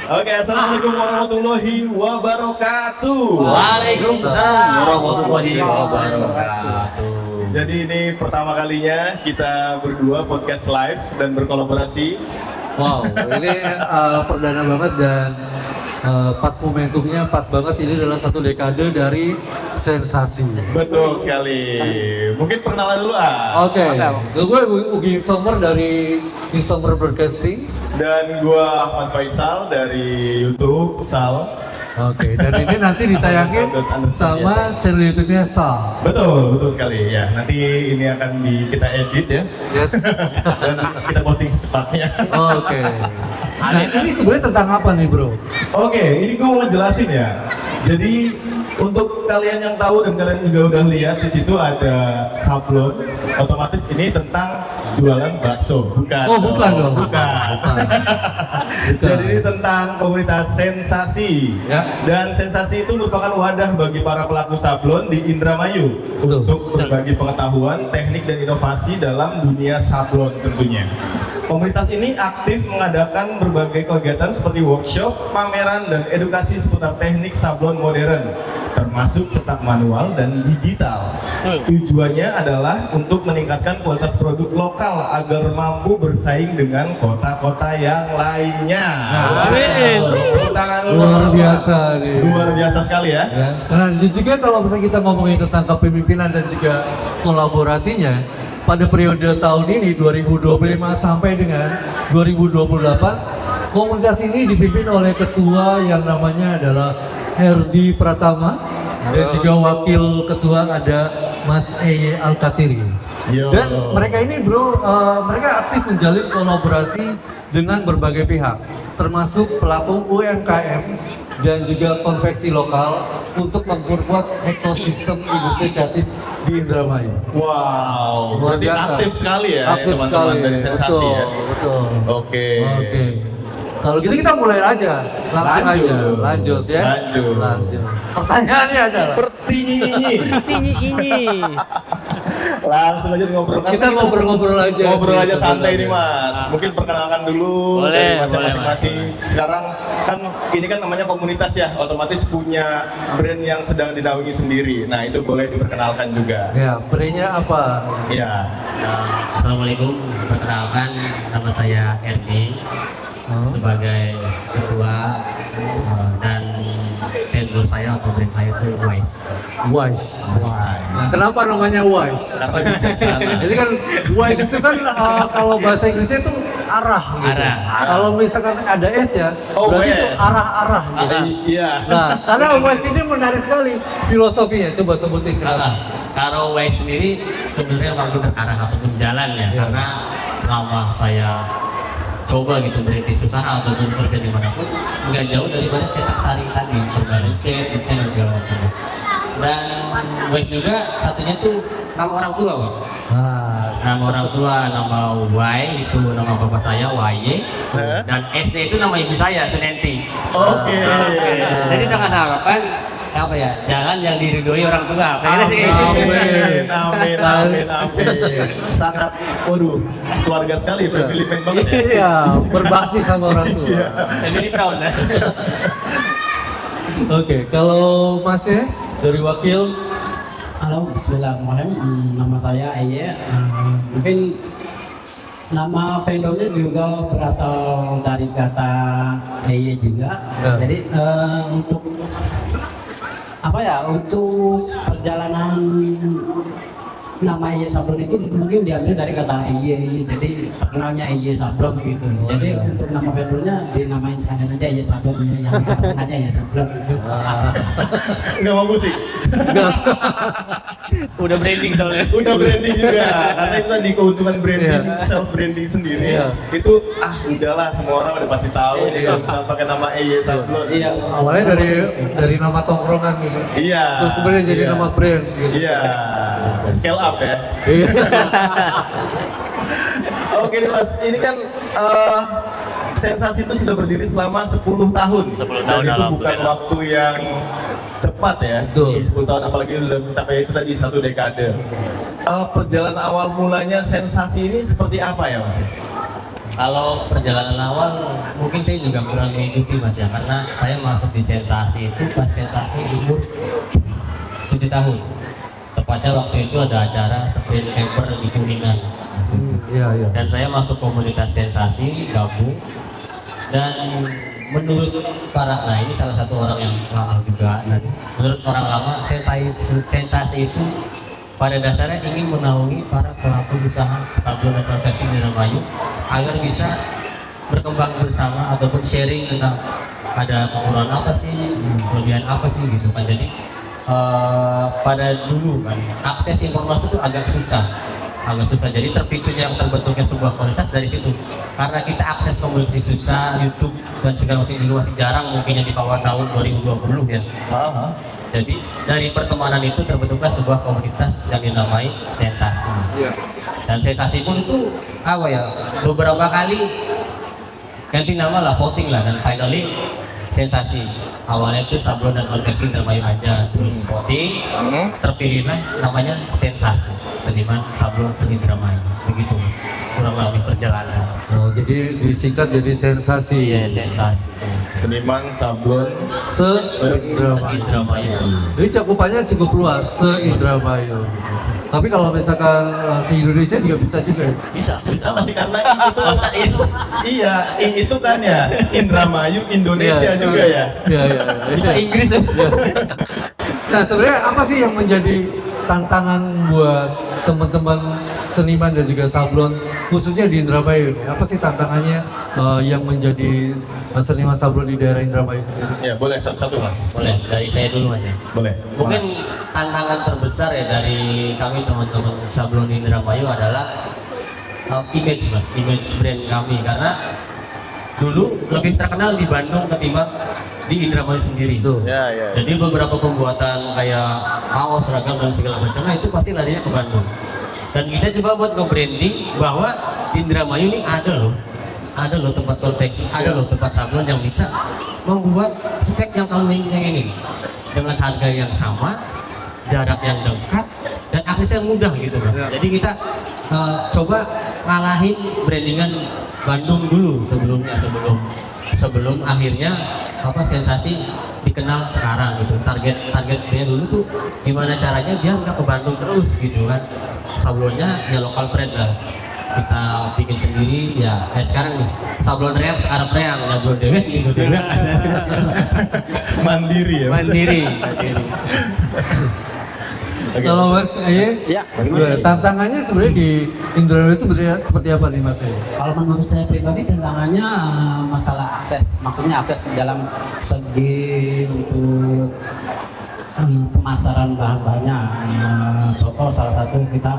Oke, assalamualaikum warahmatullahi wabarakatuh. Waalaikumsalam warahmatullahi wabarakatuh. Jadi ini pertama kalinya kita berdua podcast live dan berkolaborasi. Wow, ini perdana banget dan pas momentumnya pas banget, ini adalah satu dekade dari sensasi. Betul sekali. Mungkin perkenalan dulu Oke, gue Ugi Insommer dari Insommer Broadcasting. Dan gua Ahmad Faisal dari YouTube Sal. Oke, dan ini nanti ditayangin sama channel YouTube-nya Sal. Betul sekali ya. Nanti ini akan kita edit ya. Yes. Dan kita posting secepatnya. Oke. Nah, ini sebenarnya tentang apa nih, Bro? Oke, ini gue mau ngejelasin ya. Jadi untuk kalian yang tahu dan kalian juga udah lihat di situ ada sablon, otomatis ini tentang jualan bakso, bukan? Oh, bukan dong. Bukan. Jadi ini tentang komunitas sensasi. Ya. Dan sensasi itu merupakan wadah bagi para pelaku sablon di Indramayu untuk berbagi pengetahuan, teknik dan inovasi dalam dunia sablon tentunya. Komunitas ini aktif mengadakan berbagai kegiatan seperti workshop, pameran, dan edukasi seputar teknik sablon modern, termasuk cetak manual dan digital. Tujuannya adalah untuk meningkatkan kualitas produk lokal agar mampu bersaing dengan kota-kota yang lainnya. Tepuk tangan dulu. Luar biasa nih. Luar biasa sekali ya. Ya. Nah, dan juga kalau misalnya kita ngomongin tentang kepemimpinan dan juga kolaborasinya, pada periode tahun ini 2025 sampai dengan 2028, komunitas ini dipimpin oleh ketua yang namanya adalah Herdi Pratama dan juga wakil ketua ada Mas Eye Alkatiri. Dan mereka ini mereka aktif menjalin kolaborasi dengan berbagai pihak, termasuk pelaku UMKM dan juga konveksi lokal untuk memperkuat ekosistem industri kreatif di Indramayu. Wow, Luar berarti biasa. aktif sekali ya Aktif teman-teman sekali. dari sensasi Betul, ya. betul. Oke. Kalau gitu kita mulai aja, langsung Lanjut. aja, lanjut ya. Lanjut. Pertanyaannya adalah, Pertinyi. Tinggi ini. Langsung aja ngobrol. kita ngobrol-ngobrol aja. Ngobrol sih aja santai sebenarnya. nih Mas. Mungkin perkenalkan dulu Boleh, dari boleh, masing-masing. Sekarang kan ini kan namanya komunitas ya, otomatis punya brand yang sedang dinaungi sendiri. Nah itu boleh diperkenalkan juga. Ya, brandnya apa? Ya. Assalamualaikum, perkenalkan nama saya Erni sebagai ketua dan vendor saya atau brand saya itu Wise. Wise. Wah. Kenapa namanya Wise? Karena bijaksana. Jadi kan Wise itu kan kalau bahasa Inggrisnya itu arah gitu. Arah. Kalau misalkan ada S ya, Oh, berarti itu west. arah-arah gitu. Iya. Nah, karena Wise ini menarik sekali filosofinya. Coba sebutin kenapa. Kalau Wise sendiri sebenarnya waktu berarah ataupun jalan ya, karena selama saya coba gitu merintis usaha ataupun kerja dimanapun nggak jauh daripada cetak sari tadi, berbagai cat, desain dan segala macam. Dan Wise juga satunya tuh nama orang tua, Bang. Nama orang tua, nama Y itu nama bapak saya YY, dan S-nya itu nama ibu saya Sunenti. Oke. Jadi dengan harapan apa ya, jalan yang diridhoi orang tua. Kayaknya sih kayak gitu. Amin. Sangat, waduh, keluarga sekali, family man banget ya. Iya, berbakti sama orang tua. Jadi ini proud ya. Oke, kalau Masnya dari wakil. Halo, bismillahirrahmanirrahim. Nama saya Eye. Mungkin nama vendornya juga berasal dari kata Eye juga. Ya. Jadi untuk apa ya? Untuk perjalanan nama Eye Sablon itu mungkin diambil dari kata Eye. Jadi terkenalnya Eye Sablon gitu. Jadi untuk nama vendornya dinamain sekalian aja Eye Sablon, yang terkenalnya Eye Sablon. Nggak mau musik. Udah branding soalnya. Udah branding juga, karena itu tadi keuntungan branding, self branding sendiri. Iya. Itu udahlah semua orang udah pasti tahu. Jadi kalau misalnya pakai nama Eye Sablon. Iya. Awalnya dari nama tongkrongan gitu. Iya. Terus kemudian jadi Iya. nama brand gitu. Iya. Scale up ya. Iya. Oke nih Mas, ini kan sensasi itu sudah berdiri selama 10 tahun. 10 tahun, Dan itu bukan alhamdulillah. waktu yang cepat ya. Betul. 10 tahun apalagi udah mencapai itu tadi 1 dekade. Perjalanan awal mulanya sensasi ini seperti apa ya Mas? Kalau perjalanan awal mungkin saya juga kurang mengikuti Mas ya, karena saya masuk di Sensasi itu pas Sensasi umur 7 tahun. Tepatnya waktu itu ada acara sprint camper di Kuningan. Iya, iya. Dan saya masuk komunitas Sensasi, gabung. Dan menurut nah ini salah satu orang yang lama juga, dan menurut orang lama Sensasi itu pada dasarnya ingin menaungi para pelaku usaha sablon dan konveksi di Indramayu agar bisa berkembang bersama ataupun sharing tentang ada kekurangan apa sih, kelebihan apa sih gitu kan. Jadi pada dulu kan akses informasi itu agak susah. Jadi terpicunya terbentuknya sebuah komunitas dari situ, karena kita akses komunitas susah, YouTube dan segala macam itu masih jarang, mungkin yang di bawah tahun 2020 ya. Jadi dari pertemanan itu terbentuklah sebuah komunitas yang dinamai Sensasi. Dan Sensasi pun itu apa ya, beberapa kali ganti nama lah, voting lah, dan finally Sensasi. Awalnya itu sablon dan konveksi Indramayu aja, terus voting, terpilihlah namanya Sensasi, Seniman Sablon Seni Indramayu. Begitu kurang lebih perjalanan. Oh, jadi disingkat jadi Sensasi. Iya, Sensasi. Seniman sablon Se-Indramayu. Jadi cakupannya cukup luas, se-Indramayu. Tapi kalau misalkan se-Indonesia juga bisa juga. Bisa masih karena itu iya itu kan ya Indramayu Indonesia Iya, juga ya. Iya, iya. Bisa Inggris ya. Nah, sebenarnya apa sih yang menjadi tantangan buat teman-teman seniman dan juga sablon khususnya di Indramayu? Apa sih tantangannya yang menjadi seniman sablon di daerah Indramayu sendiri? Ya boleh satu Mas. Boleh, dari saya dulu Mas ya. Boleh. Mungkin tantangan terbesar ya dari kami teman-teman sablon di Indramayu adalah image Mas, image brand kami, karena dulu lebih terkenal di Bandung ketimbang di Indramayu sendiri. Ya, ya. Jadi beberapa pembuatan kayak kaos, seragam dan segala macamnya itu pasti larinya ke Bandung. Dan kita coba buat nge-branding bahwa di Indramayu ini ada loh tempat konveksi, ada loh tempat sablon yang bisa membuat spek yang kamu ingin dengan harga yang sama, jarak yang dekat, dan akses yang mudah gitu Mas. Jadi kita coba ngalahin brandingan Bandung dulu sebelum akhirnya Sensasi dikenal sekarang gitu. Targetnya dulu tuh gimana caranya biar nggak ke Bandung terus gitu kan. Sablonnya ya lokal brand lah. Kita bikin sendiri ya. Sekarang nih sablon reang sekarang reang, sablon dewek gitu dewek. Mandiri ya. Mandiri. Kalau Mas Aye, Ya. tantangannya sebenarnya di Indramayu sebenarnya seperti apa nih Mas Aye? Kalau menurut saya pribadi tantangannya masalah akses, maksudnya akses dalam segi untuk pemasaran bahan-bahannya. Contoh salah satu kita,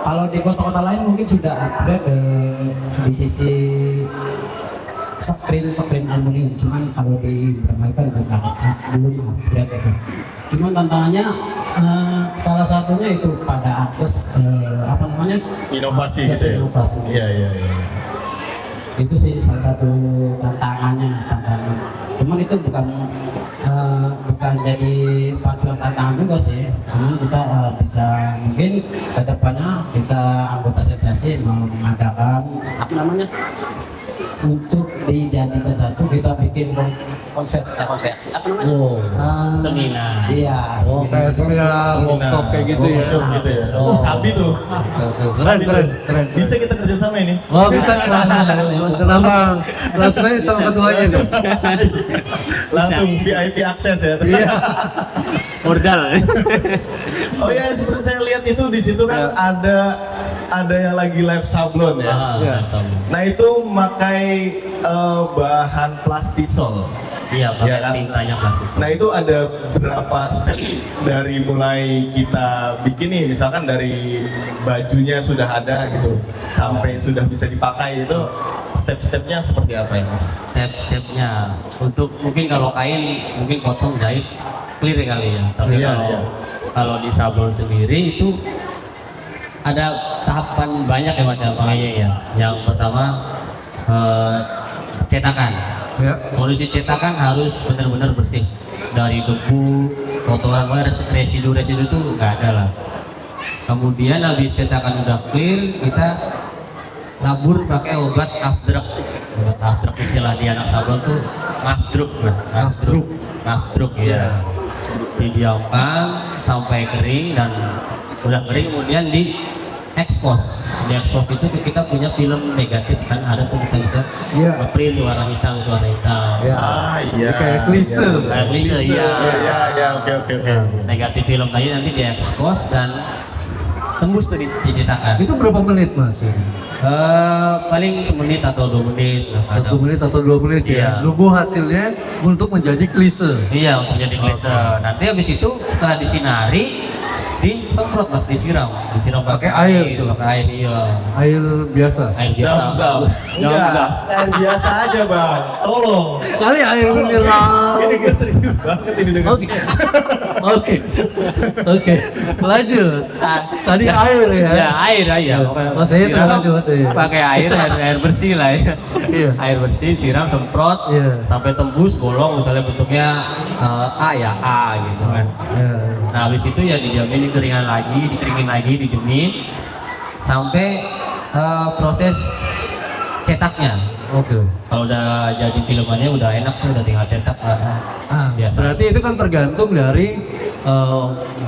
kalau di kota-kota lain mungkin sudah upgrade di sisi screen aluminium, cuman kalau di Indramayu kan belum upgrade itu. Cuman tantangannya salah satunya itu pada akses Inovasi akses gitu ya. inovasi. Iya. Itu sih salah satu tantangan. Cuman itu bukan jadi pacuan tantangan juga sih. Cuman kita bisa mungkin kedepannya kita anggota Sensasi mau mengadakan untuk dijadikan satu, kita bikin konversi apa namanya? Seminar. Iya. Oh, kayak seminar workshop kayak gitu ya. Workshop gitu ya. Oh. Sabi tuh. Keren. Bisa kita kerjasama ini. Oh, bisa kenapa? Rasanya sama ketuanya nih. Langsung VIP akses ya. Iya. Modal. Oh ya, seperti saya lihat itu di situ kan ada yang lagi live sablon ya. Iya. Nah itu memakai bahan plastisol. Iya, Iya kan? tintanya plastik. Nah itu ada berapa step dari mulai kita bikin nih, misalkan dari bajunya sudah ada gitu sampai sudah bisa dipakai, itu step-stepnya seperti apa ya Mas? Step-stepnya untuk mungkin kalau kain mungkin potong jahit clear kali ya, tapi Iya. kalau di sablon sendiri itu ada tahapan banyak ya Mas ya. Yang pertama cetakan. Ya. Kondisi cetakan harus benar-benar bersih dari debu, kotoran, residu itu nggak ada lah. Kemudian habis cetakan udah clear, kita nabur pakai obat afdruk. Obat afdruk istilah di anak sablon tuh afdruk, afdruk ya. Didiamkan sampai kering dan udah kering kemudian di expose. Di expose itu kita punya film negatif kan, ada tuh kita bisa ngeprint warna hitam, suara hitam. Iya. Kayak klise. Kayak klise, iya. Iya, oke. Negatif film tadi nanti di expose dan tembus tuh dicetakan. Itu berapa menit Mas? Paling semenit atau 2 menit. 1 menit atau 2 menit ya. Iya. Nunggu hasilnya untuk menjadi klise. Iya, untuk jadi klise. Nanti habis itu setelah disinari, disemprot Mas, disiram Pakai air tuh. pakai air, iya. Air biasa. Air biasa. Zam-zam. Enggak, air biasa aja bang. Tolong. Kali air mineral. Ini gue serius banget ini dengan. Oke. Lanjut. Tadi air ya. Ya, air aja. Mas Ayat lanjut Mas Ayat. Pakai air bersih lah ya. Iya. Air bersih, siram, semprot, Iya. sampai tembus bolong, misalnya bentuknya A ya A gitu kan. Ya. Nah habis itu ya didiamin dikeringin lagi, dijemit sampai proses cetaknya. Oke. Kalau udah jadi filmannya udah enak tuh, udah tinggal cetak. Biasa. Berarti itu kan tergantung dari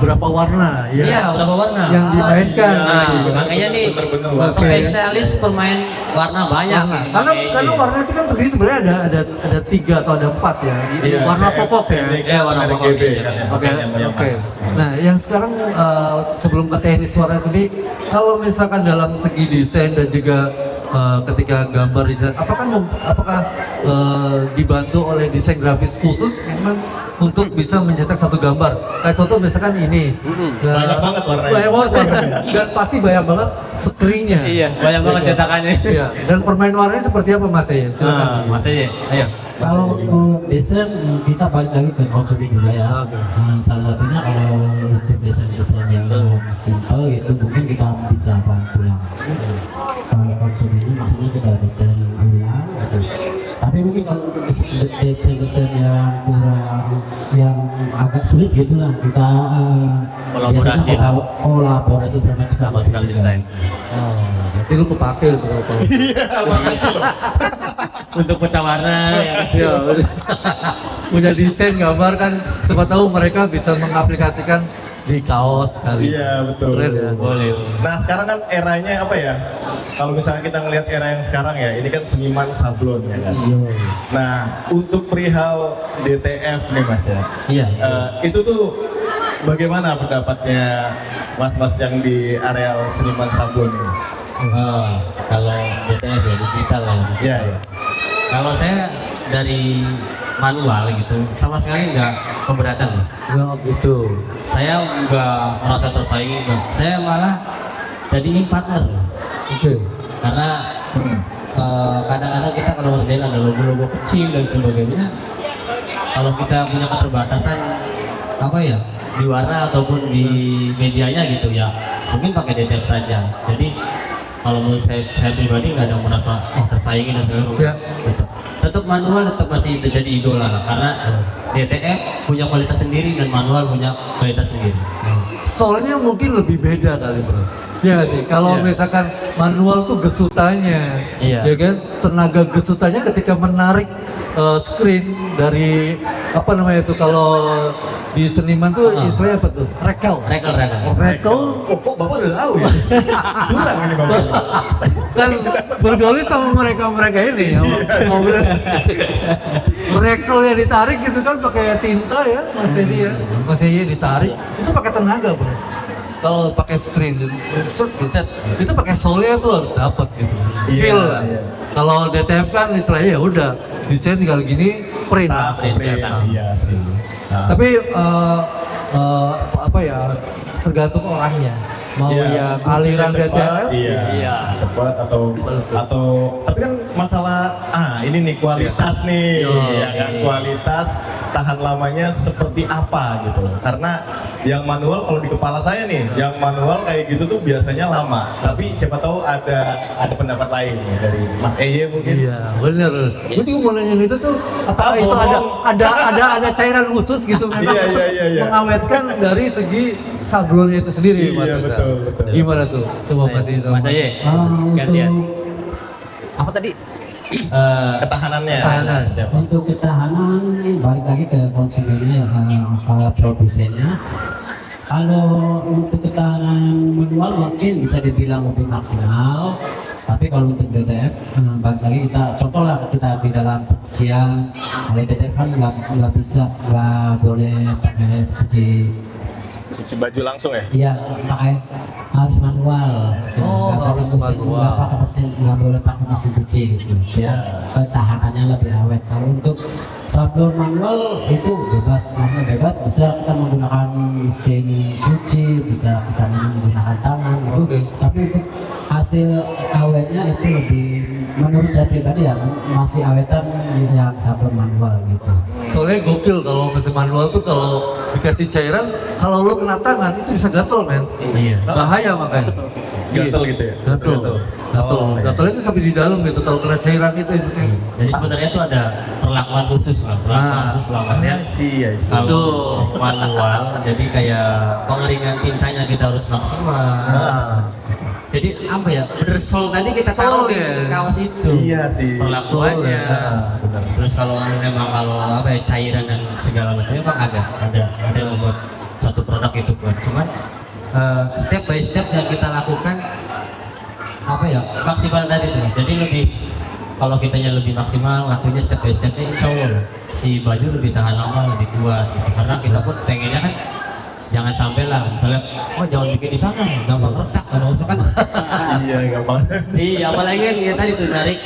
berapa warna ya. Iya, berapa warna yang dimainkan. Nah, gitu. makanya nih Bener-bener. spesialis pemain warna banyak. Nah, ini. karena warna itu kan terdiri sebenarnya ada 3 atau ada 4 ya. Iya, Warna CF, pokok ya. CNDK, Iya, warna pokok. RGB. Oke. Nah, yang sekarang sebelum ke teknis suara sendiri, kalau misalkan dalam segi desain dan juga ketika gambar desain, apakah dibantu oleh desain grafis khusus memang untuk bisa mencetak satu gambar? Kayak contoh misalkan ini, Banyak banget warnanya. banyak banget warnanya. Dan pasti banyak banget screennya. Iya, banyak banget cetakannya. Iya. Dan permain warnanya seperti apa Mas ya? Silakan. Mas aja, ayo. Kalau desain kita balik lagi ke konsumsi juga ya. Salah satunya kalau untuk desain-desain yang simple itu mungkin kita bisa pulang. Kalau konsumsinya maksudnya kita desain ulang. Tapi mungkin kalau untuk desain-desain yang kurang, yang agak sulit gitu lah, kita Kolaborasi biasanya lah. kolaborasi sama Sama tukang desain. Nanti lu kepake tuh kalau Untuk pecah warna ya kan. Iya, punya desain gambar kan, siapa tahu mereka bisa mengaplikasikan di kaos kali. Iya betul. Keren ya. Boleh. Nah sekarang kan eranya apa ya? Kalau misalnya kita ngelihat era yang sekarang ya, ini kan seniman sablon ya kan. Nah untuk perihal DTF nih mas ya, Iya. itu tuh bagaimana pendapatnya mas-mas yang di areal seniman sablon ini? Kalau DTF ya digital ya. Iya ya. Kalau saya dari manual gitu, sama sekali nggak keberatan Mas. Nah, gitu. Saya nggak merasa tersaingi, nggak. Saya malah jadiin partner. Oke. Karena kadang-kadang kita kalau ngerjain ada logo-logo kecil dan sebagainya, kalau kita punya keterbatasan apa ya di warna ataupun di medianya gitu ya, mungkin pakai DTF saja. Jadi kalau menurut saya pribadi nggak ada merasa tersaingi dan sebagainya. Ya. Tetap manual tetap masih jadi idola lah, karena DTF punya kualitas sendiri dan manual punya kualitas sendiri. Soalnya mungkin lebih beda kali bro. Iya nggak sih, kalau Iya. misalkan manual tuh gesutannya, Iya. ya kan, tenaga gesutannya ketika menarik screen dari apa namanya itu kalau di seniman tuh istilahnya apa tuh? Rekel. Rekel. Rekel Oh kok bapak udah tahu ya? Curang ini bapak. kan bergaul sama mereka ini ya. Rekel yang ditarik gitu kan pakai tinta ya, masih ditarik. Itu pakai tenaga bro. Kalau pakai screen, set, itu pakai soulnya tuh harus dapat gitu. Iya, Feel lah. iya. Kalau DTF kan istilahnya ya udah desain tinggal gini, print Tak, langsung cetak. iya sih. Nah, Tapi apa ya, tergantung orangnya. Mau iya, yang aliran cepat, DTF, iya, cepat atau tapi kan masalah ini nih kualitas nih, ya kan kualitas tahan lamanya seperti apa gitu. Karena yang manual kalau di kepala saya nih, yang manual kayak gitu tuh biasanya lama. Tapi siapa tahu ada pendapat lain ya, dari Mas Eye mungkin. Iya, bener. Gue juga mau nanya itu tuh, apakah itu ada cairan khusus gitu memang Iya, untuk iya. mengawetkan dari segi sablonnya itu sendiri, Mas Iya, Reza? betul. Gimana tuh? Coba Mas Iza. Mas Aye, Untuk gantian. apa tadi? Ketahanannya. Ketahanan. Ya, Pak. Untuk ketahanan balik lagi ke konsumennya ya, produsennya. Kalau untuk ketahanan manual mungkin bisa dibilang lebih maksimal, tapi kalau untuk DTF balik lagi kita contoh lah kita di dalam pencucian, kalau DTF kan nggak bisa, nggak boleh pakai Cuci baju langsung ya? iya pakai harus manual. Oh, Nggak pakai harus mesin, manual. nggak pakai mesin, nggak boleh pakai mesin cuci gitu biar ketahanannya lebih awet. Kalau untuk sablon manual itu bebas, maksudnya bebas, bisa kita menggunakan mesin cuci, bisa kita menggunakan tangan gitu. Oke. Tapi untuk hasil awetnya itu lebih, menurut saya pribadi ya masih awetan yang sablon manual gitu. Soalnya gokil kalau mesin manual tuh kalau dikasih cairan, kalau lo kena tangan itu bisa gatel men. Iya. Bahaya makanya. Gatel gitu ya? Gatel. Gatel. Oh, iya. Gatelnya itu sampai di dalam gitu kalau kena cairan itu. Jadi sebenarnya itu ada perlakuan khusus lah, perlakuan khusus dalam artian I see. kalau manual, jadi kayak pengeringan tintanya kita harus maksimal. Jadi apa ya, bener sol tadi kita taruh di Sol, ya. kaos itu. Iya sih. Perlakuannya. Sol, ya. Benar. Terus kalau memang kalau apa ya, cairan dan segala macam memang ada yang membuat satu produk itu buat. Cuman step by step yang kita lakukan apa ya, maksimal tadi tuh. Jadi lebih kalau kitanya lebih maksimal, lakunya step by stepnya, insya Allah si baju lebih tahan lama, lebih kuat gitu. Karena kita pun pengennya kan jangan sampai lah misalnya, oh jangan bikin di sana, gampang retak kan, usah kan. Iya, gampang. Iya, apalagi kan ya tadi tuh narik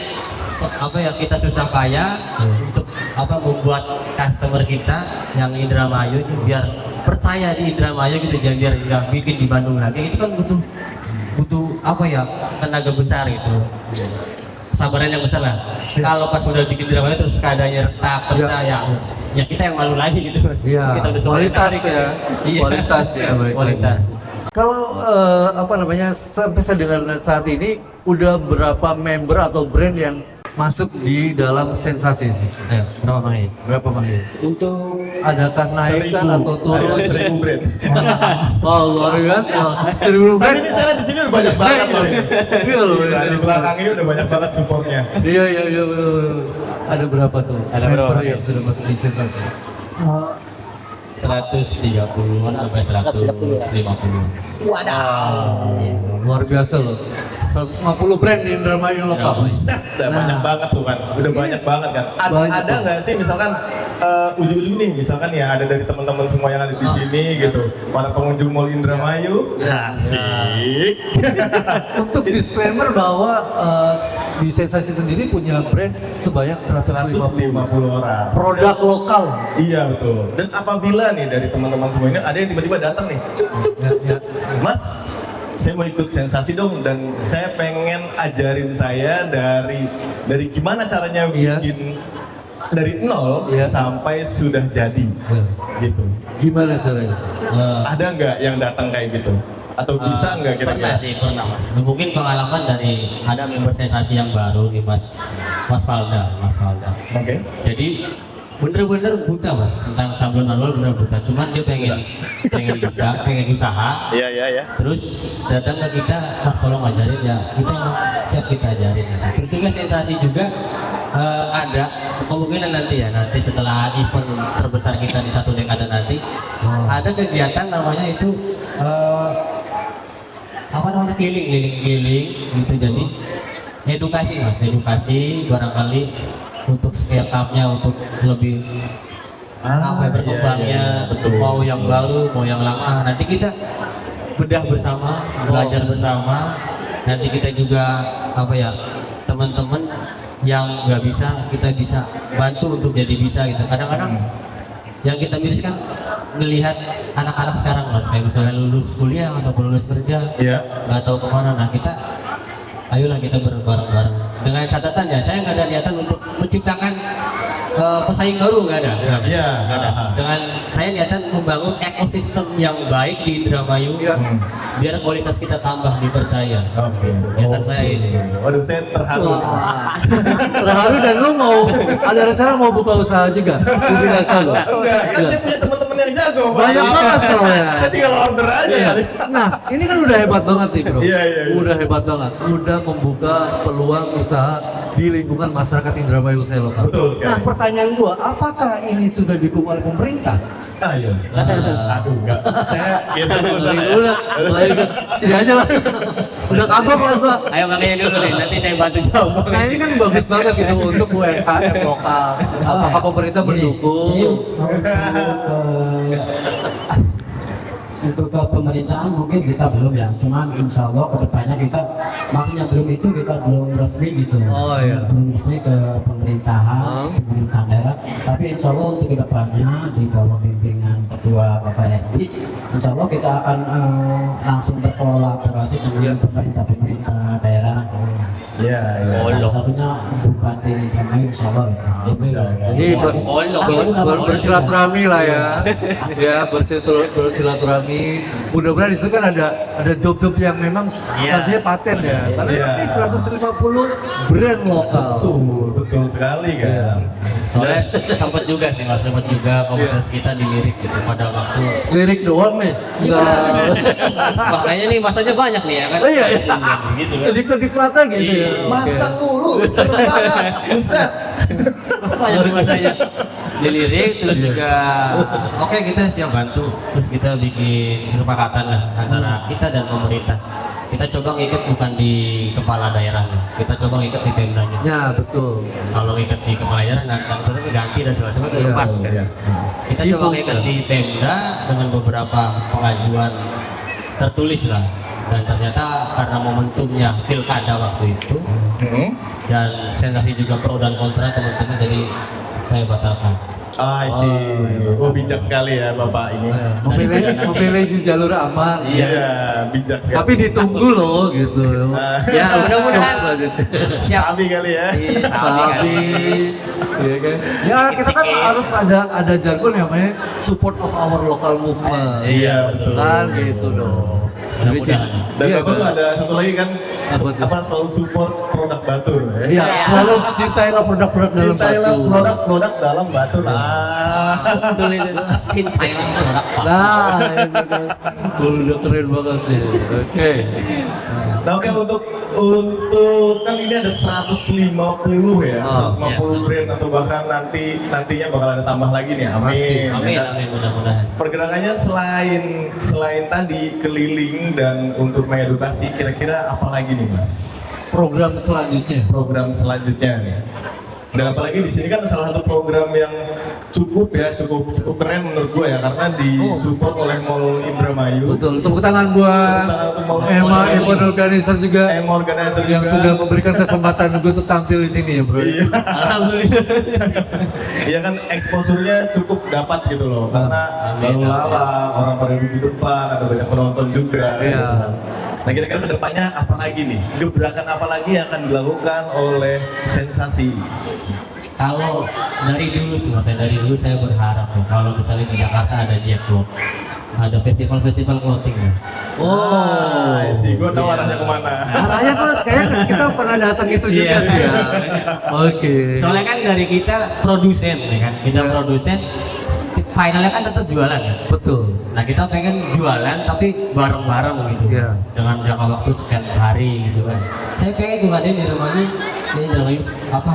apa ya, kita susah payah untuk apa membuat customer kita yang Indramayu itu biar percaya di Indramayu gitu, jangan biar nggak bikin di Bandung lagi. Itu kan butuh apa ya, tenaga besar itu, kesabaran yang besar lah. Kalau pas udah bikin di Indramayu terus keadaannya retak, percaya, ya kita yang malu lagi gitu Mas. Iya. Kita udah Kualitas narik. ya. Iya. Kualitas ya. baik. Kualitas. Kalau apa namanya sampai saya dengar saat ini udah berapa member atau brand yang masuk di dalam sensasi ini? Ayo, berapa Mang? Berapa Bang? Untuk Adakah naikkan 1000. atau turun? Ada 1000 brand. Wow, luar biasa. 1000 Tapi brand. ini saya di sini udah banyak banget loh. Iya loh. Gila, di belakang ini udah banyak banget supportnya. Iya betul. Ada berapa tuh? Ada berapa, member Bang? yang sudah masuk di sensasi? 130-an sampai 150. Luar biasa loh. 150 brand di Indramayu lokal. Set, udah banyak banget tuh kan. Udah banyak banget kan. Banyak Ada tuh. nggak sih misalkan ujung-ujung nih, misalkan ya ada dari teman-teman semua yang ada di sini gitu. Para pengunjung Mall Indramayu. Asik. Untuk disclaimer bahwa di Sensasi sendiri punya brand sebanyak 150 150 orang. produk lokal. Iya betul. Dan apabila nih dari teman-teman semua ini ada yang tiba-tiba datang nih, Ya. Mas, saya mau ikut sensasi dong dan saya pengen ajarin saya dari gimana caranya Iya. bikin dari nol Iya. sampai sudah jadi gitu. Gimana caranya? Ada nggak yang datang kayak gitu? Atau bisa nggak Pernah kira-kira? sih, pernah Mas. Mungkin pengalaman dari ada member sensasi yang baru nih Mas Falda. Oke. Jadi bener-bener buta Mas tentang sablon manual, bener buta. Cuman dia pengen bisa, pengen usaha. Iya. Terus datang ke kita, Mas tolong ajarin ya. Kita emang siap kita ajarin. Terus juga sensasi juga ada kemungkinan nanti setelah event terbesar kita di satu dekade nanti, ada kegiatan namanya itu apa namanya, keliling gitu. Jadi edukasi Mas, edukasi barangkali untuk scale up-nya, untuk lebih apa ya, berkembangnya, iya, betul. mau yang baru mau yang lama, nanti kita bedah bersama, belajar bersama. Nanti kita juga apa ya, teman-teman yang nggak bisa kita bisa bantu untuk jadi bisa gitu. Kadang-kadang yang kita miris kan melihat anak-anak sekarang Mas, kayak misalnya lulus kuliah ataupun lulus kerja, Iya. nggak tahu kemana. Nah kita ayolah kita bareng-bareng dengan catatan ya, saya nggak ada niatan untuk menciptakan pesaing baru, nggak ada. Iya. Nggak ada. Dengan saya niatan membangun ekosistem yang baik di Indramayu, Iya. biar kualitas kita tambah dipercaya. Oke. Niatan saya ini. Waduh, saya terharu. Wah. Terharu, dan lu mau ada rencana mau buka usaha juga di Binasa lo? Enggak, kan saya punya teman-teman yang jago tuh. Banyak banget soalnya. Jadi kalau order aja Iya. kali. Nah, ini kan udah hebat banget nih bro. Iya, iya, iya. Udah hebat banget. Udah membuka peluang usaha di lingkungan masyarakat Indramayu saya lokal. Betul sekali. Nah, pertanyaan gua, apakah ini sudah didukung oleh pemerintah? Ah iya. Aduh enggak. Saya biasa dulu sana ya. Udah, sini aja lah. Udah kagok lah gua. Ayo makanya dulu nih, nanti saya bantu jawab. Nah ini kan bagus banget gitu untuk UMKM lokal. Apakah pemerintah mendukung? Untuk ke pemerintahan mungkin kita belum ya, cuman insya Allah kedepannya kita makanya belum itu kita belum resmi gitu. Oh, iya. Belum resmi ke pemerintahan daerah, tapi insya Allah untuk kedepannya di bawah bimbingan ketua Bapak Edi, insya Allah kita akan langsung berkolaborasi dengan pemerintah daerah. Iya, iya. Salah satunya Bupati Indramayu insya Allah. Jadi bersilaturahmi lah ya, ya bersilaturahmi. Mudah-mudahan di situ kan ada job-job yang memang Iya. nantinya paten ya. Karena Iya. ini 150 brand lokal. Betul sekali kan. Soalnya sempat juga sih mas, sempat juga komunitas kita dilirik gitu pada waktu. Lirik doang nih. Enggak. Makanya nih masanya banyak nih ya kan. Oh, iya, iya. Gitu kan. Dikit mata gitu ya. Masak dulu, seru banget. Buset. Banyak nih masanya. Dilirik terus juga oke kita siap bantu. Terus kita bikin kesepakatan lah antara kita dan pemerintah. Kita coba ngikat bukan di kepala daerahnya, kita coba ngikat di pemdanya. Ya betul. Kalau ngikat di kepala daerah, nah maksudnya ganti dan segala macam itu Iya, lepas kan. iya. Kita Sibuk, coba ngikat ya. di Pemda dengan beberapa pengajuan tertulis lah. Dan ternyata karena momentumnya pilkada waktu itu dan saya ngasih juga pro dan kontra teman-teman, jadi saya batalkan. I see. Oh bijak sekali ya Bapak ini. Memilih di jalur aman. Iya, bijak sekali. Tapi ditunggu loh gitu. Ya mudah-mudahan. Sabi kali ya. Iya, Sabi, iya kan? Ya kita kan harus ada jargon namanya support of our local movement. Iya, betul. Kan gitu dong. Mudah-mudahan. Dan Iya, Bapak tuh ada satu lagi kan Apa tuh? selalu support produk Batur ya. Iya, selalu cintailah produk-produk dalam Cintailah batu. produk-produk dalam Batur. Betul itu. Cintailah produk Pak. Nah, itu kan. Udah keren banget sih. Oke. Nah oke untuk kan ini ada 150 ya, Oh, 150 brand atau bahkan nantinya bakal ada tambah lagi nih, amin. Pasti. Amin, Ya kan? amin mudah-mudahan. Pergerakannya selain tadi keliling dan untuk mengedukasi, kira-kira apa lagi nih mas? Program selanjutnya. Program selanjutnya nih. Dan apalagi di sini kan salah satu program yang cukup keren menurut gue ya, karena disupport oleh Mall Indramayu. Betul. Tepuk tangan buat Tepuk tangan untuk Mall Emma Indramayu. Event Organizer juga Organizer yang juga. sudah memberikan kesempatan gue untuk tampil di sini ya bro. Iya. Alhamdulillah. Iya kan exposure-nya cukup dapat gitu loh, karena Amin. lalu lalang orang pada duduk di depan, ada banyak penonton juga. Iya. Gitu. Nah kira-kira kedepannya apa lagi nih? Gebrakan apa lagi yang akan dilakukan oleh Sensasi? Kalau dari dulu sih mas, dari dulu saya berharap tuh kalau misalnya di Jakarta ada Jackpot, ada festival-festival clothing ya. Oh, sih, gue tahu arahnya kemana. Arahnya tuh kayaknya kita pernah datang itu juga Iya. sih ya. Oke. Soalnya kan dari kita produsen ya kan, kita Iya. produsen finalnya kan tetap jualan ya. Betul. Nah kita pengen jualan tapi bareng-bareng gitu Iya. dengan jangka waktu sekian hari gitu kan. Saya pengen tuh ngadain di rumahnya ini namanya apa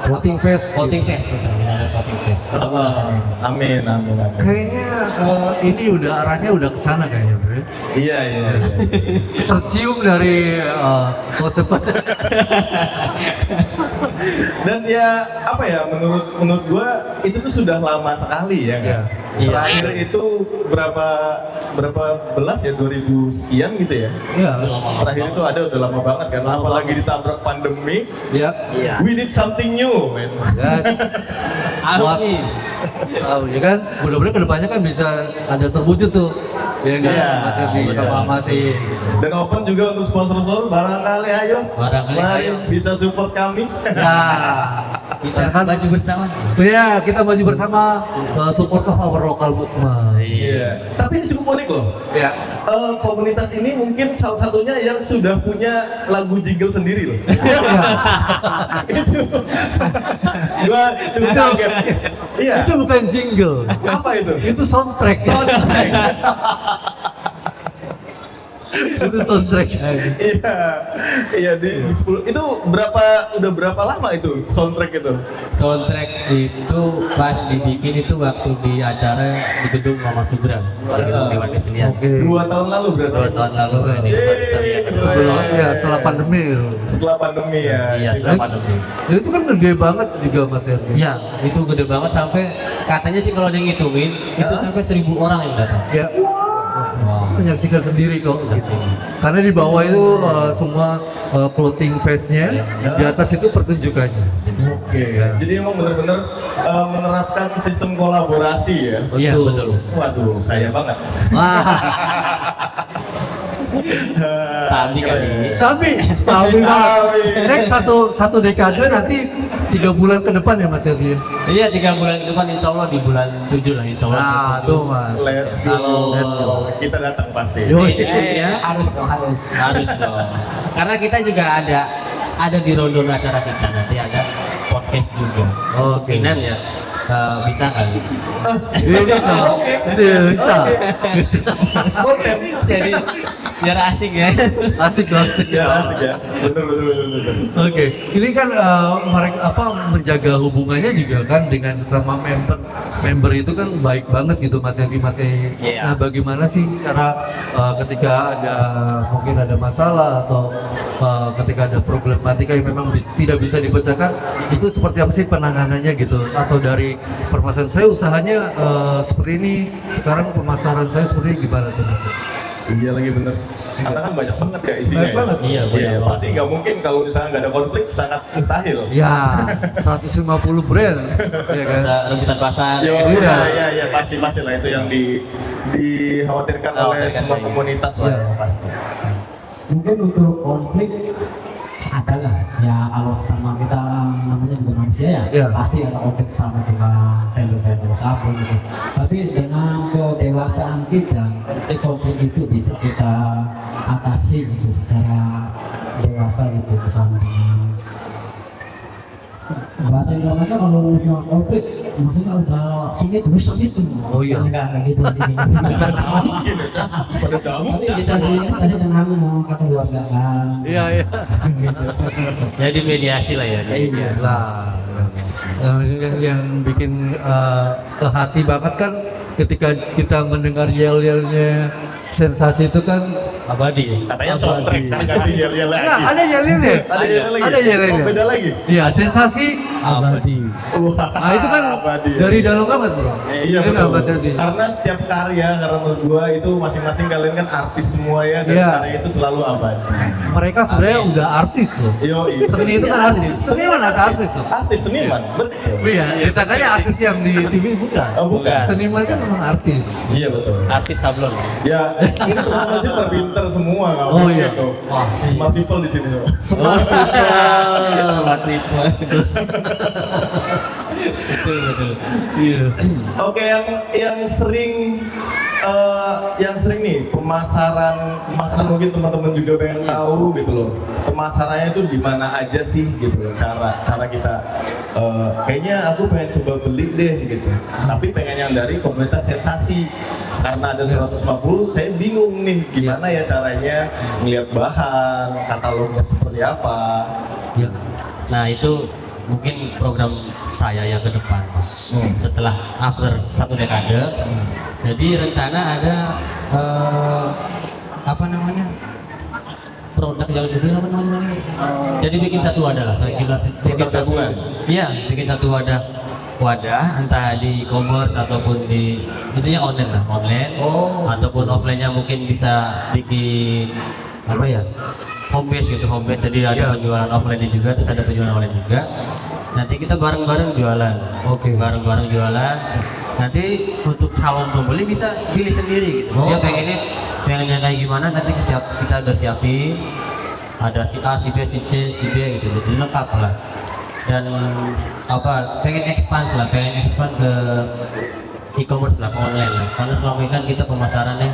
Voting Fest. voting fest gitu. Ini ada voting fest. Amin, amin, amin. Kayaknya ini udah arahnya udah kesana kayaknya bro. Iya, iya, iya. Tercium dari konsep-konsep. Dan ya apa ya, menurut gue itu tuh sudah lama sekali ya kan? Iya. Terakhir itu berapa belas ya, 2000 sekian gitu ya? Iya. Terakhir itu ada udah lama banget kan, Lama apalagi banget. ditabrak pandemi. Iya. We need something new, man. Yes. Buat, Amin. ya kan, mudah-mudahan kedepannya kan bisa ada terwujud tuh. Ya kan, Iya, Mas Herdi iya. sama masih. Dan open juga untuk sponsor-sponsor, barangkali ayo, Barangkali mari ayo. bisa support kami. Nah, Kita kan, baju bersama. ya kita maju bersama support of our local movement. Iya. Tapi ini cukup unik loh. Ya. Komunitas ini mungkin salah satunya yang sudah punya lagu jingle sendiri loh. Iya. itu Gua cukup kaget. Iya. Itu bukan jingle. Apa itu? Itu soundtrack. Soundtrack. Itu soundtrack. Iya, iya di 10 itu udah berapa lama itu soundtrack itu? Soundtrack itu pas dibikin itu waktu di acara di gedung Mama Sudra, di gedung Dewan Kesenian. Oke. 2 tahun lalu berarti. 2 tahun lalu ini Sebelum ya setelah pandemi. Setelah pandemi ya. Iya, setelah pandemi. Itu kan gede banget juga Mas Erwin. Iya, itu gede banget sampai katanya sih kalau dia ngitungin itu sampai 1.000 orang yang datang. Ya, Wow. menyaksikan sendiri kok. Menyaksikan. Karena di bawah itu semua clothing face-nya, di atas itu pertunjukannya. Oke. Jadi emang benar-benar menerapkan sistem kolaborasi ya. Iya, betul. Waduh, saya banget. Wah, Sabi kali. Sabi banget. Next satu dekade nanti 3 bulan ke depan ya Mas Erwin. Iya, 3 bulan ke depan insya Allah di bulan 7 lah insya Allah. Nah, tuh Mas. Let's go. Kalau- Kita datang pasti. Yo. Iya, Harus dong, harus. harus dong. Karena kita juga ada di rundown acara kita nanti ada podcast juga. Oke. Kemungkinan ya bisa kali. Bisa. Bisa. Oke. Jadi biar asik ya. Asik banget. Ya asik ya. Betul. Oke, ini kan mereka menjaga hubungannya juga kan dengan sesama member itu kan baik banget gitu Mas Yandi masih. Iya. Nah, bagaimana sih cara ketika mungkin ada masalah atau ketika ada problematika yang memang tidak bisa dipecahkan, itu seperti apa sih penanganannya gitu? Atau dari permasalahan saya usahanya seperti ini, sekarang pemasaran saya seperti ini, gimana tuh Mas? Iya lagi bener. Karena kan banyak banget ya isinya. Banyak ya. banget. Iya, banyak banget. Pasti nggak mungkin kalau misalnya nggak ada konflik, sangat mustahil. Ya, 150 brand, ya kan? Bisa rebutan pasar. Iya. Iya, pasti lah itu yang dikhawatirkan oleh Dikhawatirkan, semua iya. komunitas lah Iya. pasti. Mungkin untuk konflik adalah ya kalau sama kita namanya juga manusia ya, Iya. pasti ada konflik sama dengan vendor-vendor sabun gitu. Tapi dengan kedewasaan kita, konflik itu bisa kita atasi gitu secara dewasa gitu, bukan dengan bahasa Indonesia kalau punya konflik maksudnya udah singit bisa situ. Oh iya. Enggak gitu. Pada daun. Tapi bisa dikasih dengan kekeluargaan. Iya. Jadi mediasi lah ya. Iya. Nah, yang bikin ke hati banget kan ketika kita mendengar yel-yelnya Sensasi itu kan Abadi. Katanya soundtrack sekarang ganti yel-yel lagi. nah, ada yel-yelnya. Ada yel-yel lagi. Ada yel-yelnya. Oh, beda lagi. Iya, sensasi abadi. Wah, Nah, itu kan abadi. dari dalam banget, Bro. Iya nggak, betul. Mas Erdi? Karena setiap karya, karena menurut gua itu masing-masing kalian kan artis semua ya, dan Iya. karya itu selalu abadi. Mereka sebenarnya udah artis loh. Yoi. Seni itu kan artis. Seniman atau artis loh. Artis seniman, betul. Iya, disangkanya artis yang di TV bukan. Oh, bukan. Seniman kan memang artis. Iya betul. Artis sablon. Ya, ini teman-teman sih terpinter semua kamu. Oh, iya. Gitu. Wah. Smart people di sini tuh. Smart Smart people. Betul betul. Iya. Oke, yang sering nih pemasaran mungkin teman-teman juga pengen tahu gitu loh. Pemasarannya itu di mana aja sih gitu loh, cara kita kayaknya aku pengen coba beli deh gitu. Tapi pengen yang dari komunitas sensasi. Karena ada 150, saya bingung nih gimana ya caranya ngeliat bahan, katalognya seperti apa. Iya. Nah itu mungkin program saya yang ke depan setelah after 1 dekade. Jadi rencana ada apa namanya produk yang dulu apa namanya? Jadi bikin satu wadah lah. Produk gabungan? Iya, bikin satu wadah entah di e-commerce ataupun di intinya online ataupun offline-nya mungkin bisa bikin apa ya home base gitu, home base, jadi ada penjualan offline juga terus ada penjualan online juga. Nanti kita bareng-bareng jualan. Oke. Bareng-bareng jualan. Nanti untuk calon pembeli bisa pilih sendiri gitu. Dia pengennya kayak gimana, nanti kita udah siapin. Ada si A, si B, si C, si D gitu. Jadi lengkap lah. Dan pengen expand ke e-commerce lah, ke online lah. Karena selama ini kan kita pemasarannya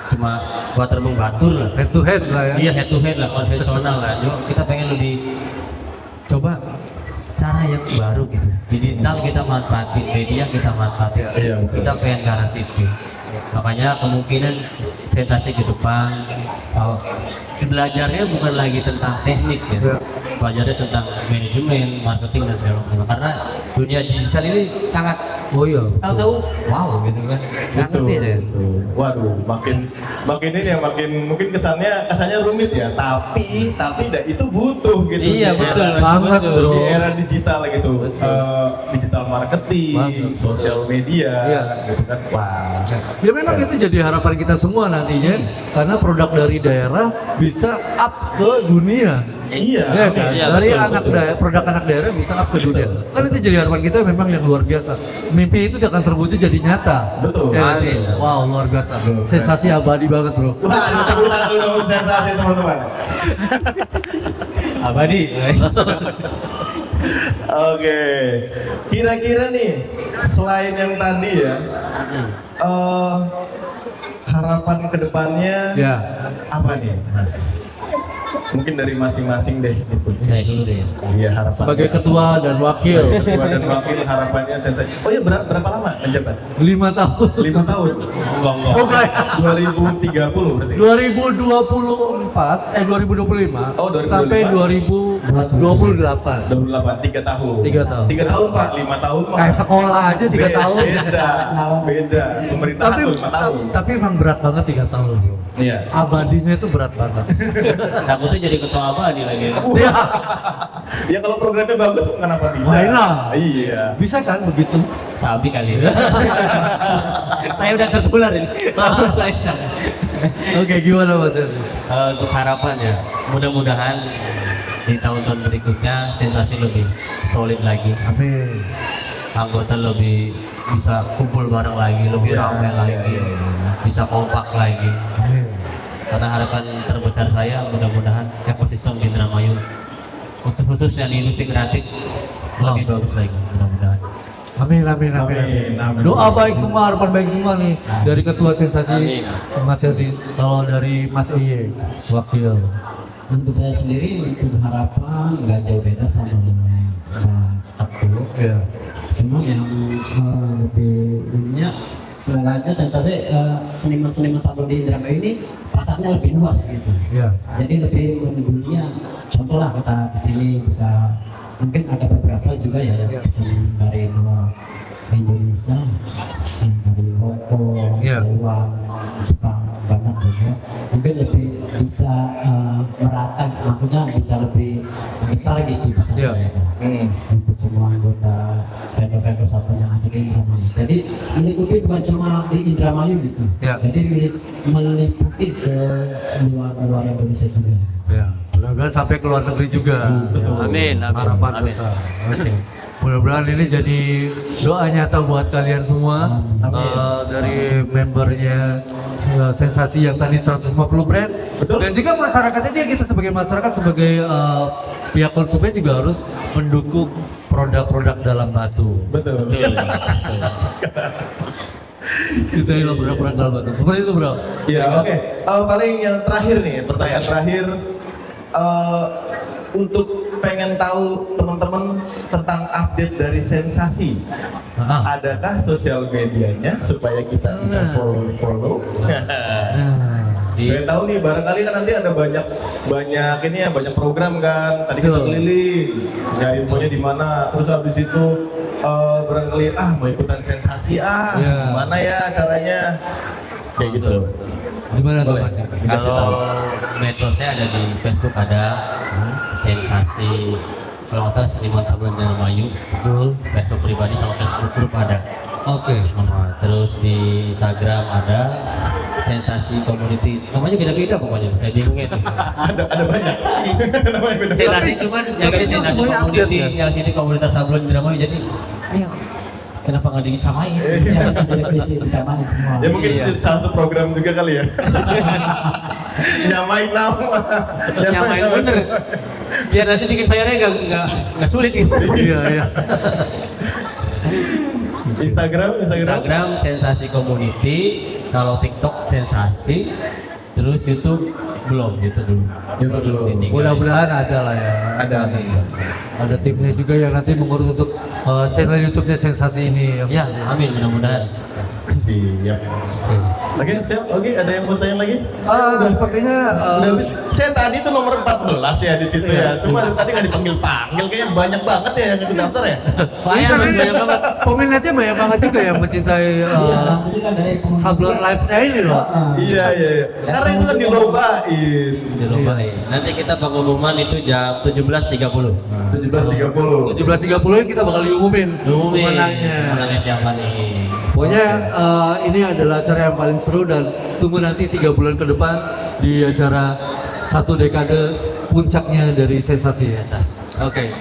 cuma buat terbang batur lah. Head to head lah ya. Iya, head to head lah, konvensional lah. Yuk, kita pengen lebih coba cara yang baru gitu. Digital kita manfaatin, media kita manfaatin. Iya, betul. Kita pengen ke arah situ. Makanya kemungkinan sensasi ke depan belajarnya bukan lagi tentang teknik ya. Belajarnya tentang manajemen, marketing dan segala macam. Karena dunia digital ini sangat tahu-tahu wow gitu kan. Nggak Betul, ngerti saya. betul. Waduh, makin ini ya makin mungkin kesannya rumit ya, tapi itu butuh gitu. Iya, Di betul, era- banget, bro. Di era digital gitu. Digital marketing, Banget. sosial media Iya. gitu kan. Wah. Ya memang itu jadi harapan kita semua nantinya karena produk dari daerah bisa up ke dunia. Iya. Ya kan? Iya, Dari betul, anak betul. produk anak daerah bisa up ke dunia. Kan itu jadi harapan kita memang yang luar biasa. Mimpi itu akan terwujud jadi nyata. Betul. Ya, Pasti. sih? Wow, luar biasa. Betul. Sensasi abadi banget, Bro. Wah, tepuk tangan dulu sensasi teman-teman. Abadi. Oke, kira-kira nih selain yang tadi ya, harapan kedepannya Ya. apa nih, Mas? Mungkin dari masing-masing deh. Gitu. Saya dulu deh. Iya harapan. Sebagai ketua dan wakil ketua dan wakil harapannya sensasi. Oh ya berapa lama menjabat? 5 tahun. 5 tahun. Semoga ya. 2030 berarti. 2024 2025 Oh, 2025. sampai 2028. 28, 3 tahun. 3 tahun. 3 tahun Pak, 5 tahun Pak. Kayak sekolah aja 3 tahun. Beda. Pemerintah Tapi 5 tahun. tapi emang berat banget 3 tahun, Bro. Iya. Abadinya itu berat banget. Takutnya jadi ketua abadi lagi. Ya, Ya kalau programnya bagus kenapa tidak? Why not? Iya. bisa kan begitu? Sabi kali ya. Saya udah tertular ini. Lalu saya sana. Oke, gimana Mas Erdi? Untuk harapan ya, mudah-mudahan di tahun-tahun berikutnya sensasi lebih solid lagi, Amin. anggota lebih bisa kumpul bareng lagi, lebih Iya. ramai lagi, bisa kompak lagi. Amin. Karena harapan terbesar saya mudah-mudahan ekosistem di Indramayu untuk khususnya di industri kreatif lebih bagus lagi mudah-mudahan. Amin, amin, amin, Amin, amin. Doa baik semua, harapan baik semua nih dari Ketua Sensasi Mas Erdi. Kalau dari Mas Iye, wakil. Untuk saya sendiri untuk harapan nggak jauh beda sama dengan aku. Ya. Cuma yang lebih ininya semoga aja sensasi seniman-seniman sablon di Indramayu ini pasarnya lebih luas gitu. Ya. Jadi lebih mendunia. Contoh lah kita di sini bisa mungkin ada beberapa juga ya yang kesini dari luar Indonesia, yang dari Hong Kong, Iya. Taiwan, Jepang banyak juga. Mungkin lebih bisa merata, maksudnya bisa lebih besar gitu pasarnya. Iya. Untuk semua anggota vendor-vendor sabun yang ada di Indramayu. Jadi meliputi bukan cuma di Indramayu gitu. Ya. Jadi meliputi ke luar Indonesia juga. Ya. Mudah-mudahan sampai ke luar negeri juga. Ya. Amin, amin, Harapan amin. besar. Oke. Mudah-mudahan ini jadi doa nyata buat kalian semua. Dari membernya Sensasi yang tadi 150 brand. Betul. Dan juga masyarakatnya juga, kita sebagai masyarakat, sebagai pihak konsumen juga harus mendukung produk-produk dalam batu. Betul. Kita ini produk-produk dalam batu. Seperti itu, Bro. Iya, oke. Paling yang terakhir nih, pertanyaan terakhir. Untuk pengen tahu teman-teman tentang update dari Sensasi, adakah sosial medianya supaya kita bisa follow? Saya tahu nih, barangkali kan nanti ada banyak ini ya, banyak program kan. Tadi kita Betul. keliling, ya infonya di mana. Terus habis itu barangkali mau ikutan Sensasi Ya. gimana ya caranya? Kayak gitu. Gimana tuh, Boleh. Mas? Dikasih tahu. Kalau medsosnya ada di Facebook ada Sensasi, kalau nggak salah Seniman Sablon Indramayu, Betul. Facebook pribadi sama Facebook grup ada. Oke. Terus di Instagram ada Sensasi Community, namanya beda-beda pokoknya, saya bingung itu. Ada banyak. Namanya beda. Sensasi cuman yang tapi ini itu Sensasi semuanya Community, update ya? yang sini komunitas sablon Indramayu, jadi kenapa nggak disamain? Ya, televisi bersama semua. Ya mungkin Iya. itu satu program juga kali ya. Nyamain nama. Nyamain bener. Biar nanti bikin bayarnya nggak sulit gitu. Iya, iya. Instagram. Instagram Sensasi Community, kalau TikTok Sensasi, terus Terus YouTube belum, YouTube dulu. Di tiga Mudah-mudahan ada lah ya. Ada timnya juga yang nanti mengurus untuk channel YouTube-nya Sensasi ini. ini. Ya, amin mudah-mudahan. Siap. Oke, siap. Oke, ada yang mau tanya lagi? Sepertinya Udah habis. Saya tadi tuh nomor 14 ya di situ ya. Cuma dari tadi nggak dipanggil-panggil, kayaknya banyak banget ya yang ikut daftar ya. banyak banget. Peminatnya banyak banget juga yang mencintai sablon live-nya ini loh. Iya. Karena itu kan dilobain. Dilobain. Nanti kita pengumuman itu jam 17.30. 17.30. 17.30 kita bakal diumumin pemenangnya. Pemenangnya siapa nih? Pokoknya ini adalah acara yang paling seru dan tunggu nanti 3 bulan ke depan di acara 1 dekade puncaknya dari Sensasi ya. Oke.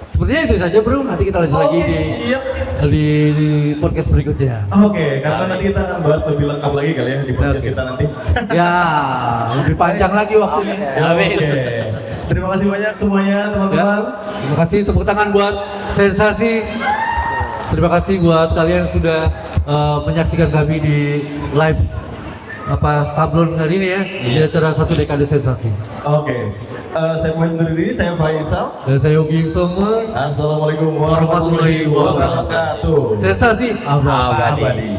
Sepertinya itu saja bro, nanti kita lanjut lagi siap. di podcast berikutnya. Oke, karena nanti kita akan bahas lebih lengkap lagi kali ya di podcast kita nanti. Ya, lebih panjang lagi waktunya. Oke. Terima kasih banyak semuanya teman-teman. Terima kasih, tepuk tangan buat Sensasi. Terima kasih buat kalian yang sudah menyaksikan kami di live sablon kali ini ya di acara 1 dekade Sensasi. Oke. Saya mau undur diri, saya Faisal. Dan saya Yogi Somers. Assalamualaikum warahmatullahi wabarakatuh. Sensasi abadi. Abadi.